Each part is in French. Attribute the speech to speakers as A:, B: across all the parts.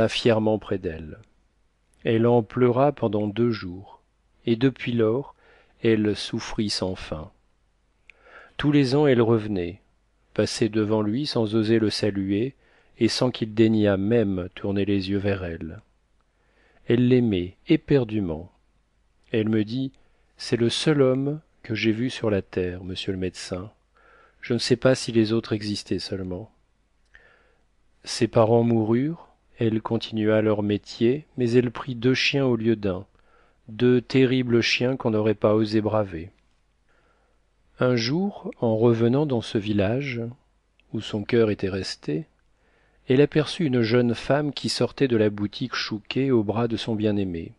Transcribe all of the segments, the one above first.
A: fièrement près d'elle. Elle en pleura pendant 2 jours, et depuis lors elle souffrit sans fin. Tous les ans elle revenait, passait devant lui sans oser le saluer et sans qu'il daignât même tourner les yeux vers elle. Elle l'aimait éperdument. Elle me dit: c'est le seul homme que j'ai vu sur la terre, monsieur le médecin. Je ne sais pas si les autres existaient seulement. Ses parents moururent, elle continua leur métier, mais elle prit 2 chiens au lieu d'un, 2 terribles chiens qu'on n'aurait pas osé braver. Un jour, en revenant dans ce village, où son cœur était resté, elle aperçut une jeune femme qui sortait de la boutique Chouquet au bras de son bien-aimé.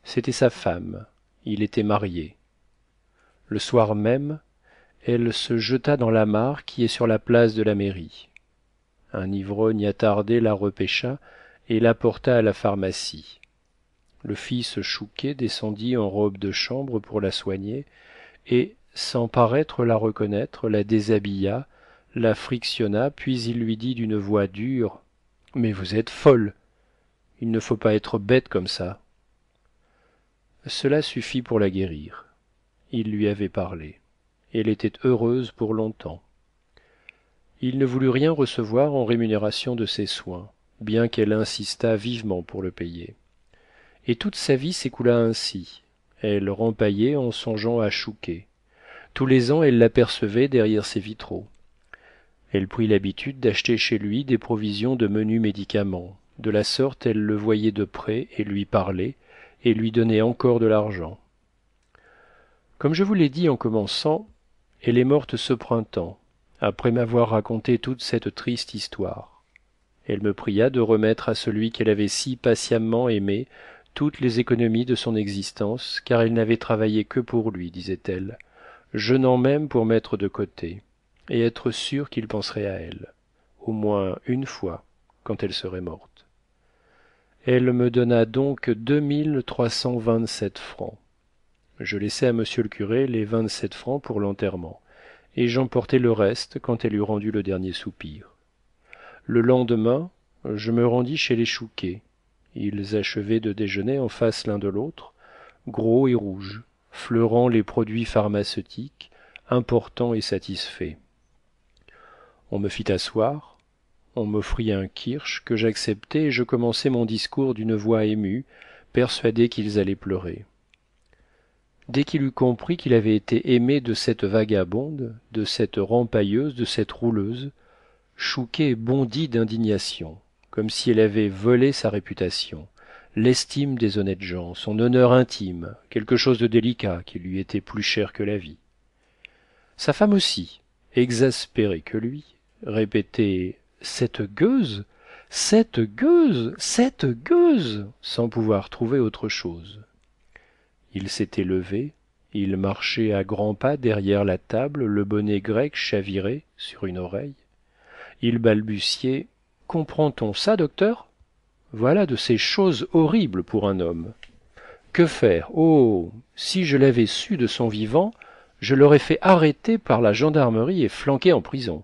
A: C'était sa femme, il était marié. Le soir même, elle se jeta dans la mare qui est sur la place de la mairie. Un ivrogne attardé la repêcha et l'apporta à la pharmacie. Le fils Chouquet descendit en robe de chambre pour la soigner et, sans paraître la reconnaître, la déshabilla, la frictionna, puis il lui dit d'une voix dure: mais vous êtes folle, il ne faut pas être bête comme ça. Cela suffit pour la guérir. Il lui avait parlé. Elle était heureuse pour longtemps. Il ne voulut rien recevoir en rémunération de ses soins, bien qu'elle insistât vivement pour le payer. Et toute sa vie s'écoula ainsi. Elle rempaillait en songeant à Chouquet. Tous les ans elle l'apercevait derrière ses vitraux. Elle prit l'habitude d'acheter chez lui des provisions de menus médicaments. De la sorte elle le voyait de près et lui parlait, et lui donnait encore de l'argent. Comme je vous l'ai dit en commençant, elle est morte ce printemps, après m'avoir raconté toute cette triste histoire. Elle me pria de remettre à celui qu'elle avait si patiemment aimé toutes les économies de son existence, car elle n'avait travaillé que pour lui, disait-elle, jeûnant même pour mettre de côté, et être sûre qu'il penserait à elle, au moins une fois, quand elle serait morte. Elle me donna donc 2327 francs. Je laissai à monsieur le curé les 27 francs pour l'enterrement, et j'emportai le reste quand elle eut rendu le dernier soupir. Le lendemain, je me rendis chez les Chouquet. Ils achevaient de déjeuner en face l'un de l'autre, gros et rouges, fleurant les produits pharmaceutiques, importants et satisfaits. On me fit asseoir, on m'offrit un kirsch que j'acceptai et je commençai mon discours d'une voix émue, persuadé qu'ils allaient pleurer. Dès qu'il eut compris qu'il avait été aimé de cette vagabonde, de cette rempailleuse, de cette rouleuse, Chouquet bondit d'indignation, comme si elle avait volé sa réputation, l'estime des honnêtes gens, son honneur intime, quelque chose de délicat qui lui était plus cher que la vie. Sa femme aussi, exaspérée que lui, répétait: cette gueuse, cette gueuse, cette gueuse, sans pouvoir trouver autre chose. Il s'était levé, il marchait à grands pas derrière la table, le bonnet grec chaviré sur une oreille. Il balbutiait: comprend-on ça, docteur? Voilà de ces choses horribles pour un homme. Que faire? Oh, si je l'avais su de son vivant, je l'aurais fait arrêter par la gendarmerie et flanquer en prison.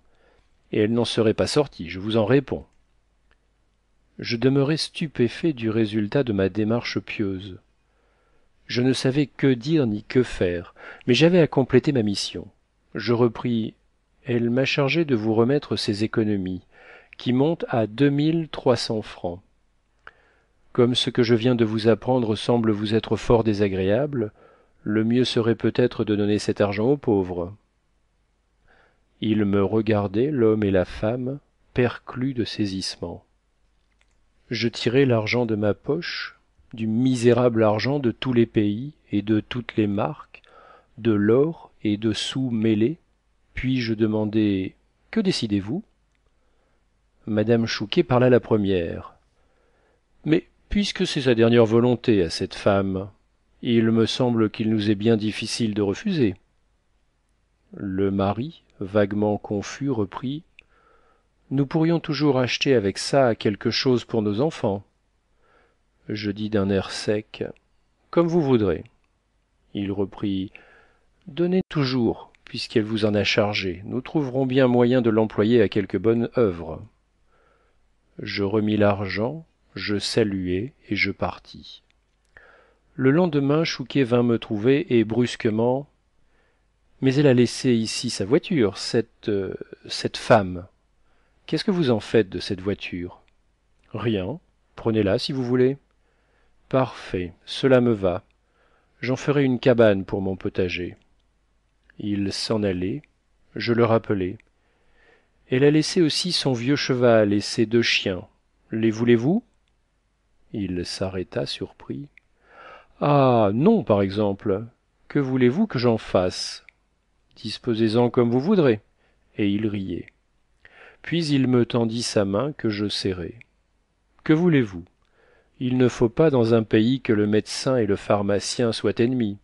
A: Et elle n'en serait pas sortie, je vous en réponds. Je demeurai stupéfait du résultat de ma démarche pieuse. Je ne savais que dire ni que faire, mais j'avais à compléter ma mission. Je repris: elle m'a chargé de vous remettre ses économies, qui montent à 2300 francs. Comme ce que je viens de vous apprendre semble vous être fort désagréable, le mieux serait peut-être de donner cet argent aux pauvres. Ils me regardaient, l'homme et la femme, perclus de saisissement. Je tirai l'argent de ma poche, du misérable argent de tous les pays et de toutes les marques, de l'or et de sous mêlés, puis je demandai: que décidez-vous? Madame Chouquet parla la première. Mais puisque c'est sa dernière volonté à cette femme, il me semble qu'il nous est bien difficile de refuser. Le mari, vaguement confus, reprit: nous pourrions toujours acheter avec ça quelque chose pour nos enfants. Je dis d'un air sec: comme vous voudrez. Il reprit: donnez toujours, puisqu'elle vous en a chargé, nous trouverons bien moyen de l'employer à quelque bonne œuvre. Je remis l'argent, Je saluai et je partis. Le lendemain, Chouquet vint me trouver et brusquement: mais elle a laissé ici sa voiture, cette femme. Qu'est-ce que vous en faites de cette voiture? Rien. Prenez-la si vous voulez. Parfait, cela me va. J'en ferai une cabane pour mon potager. Il s'en allait. Je le rappelai. Elle a laissé aussi son vieux cheval et ses 2 chiens. Les voulez-vous? Il s'arrêta surpris. Ah non, par exemple. Que voulez-vous que j'en fasse? Disposez-en comme vous voudrez. Et il riait. Puis il me tendit sa main que je serrai. Que voulez-vous? Il ne faut pas dans un pays que le médecin et le pharmacien soient ennemis.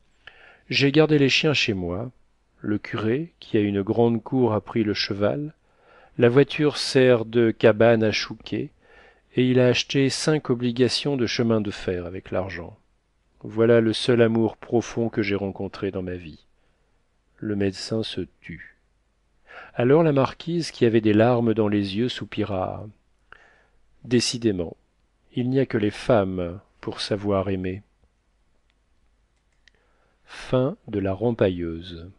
A: J'ai gardé les chiens chez moi. Le curé, qui a une grande cour, a pris le cheval. La voiture sert de cabane à Chouquet, et il a acheté 5 obligations de chemin de fer avec l'argent. Voilà le seul amour profond que j'ai rencontré dans ma vie. Le médecin se tut. Alors la marquise, qui avait des larmes dans les yeux, soupira. Décidément, il n'y a que les femmes pour savoir aimer. Fin de La Rempailleuse.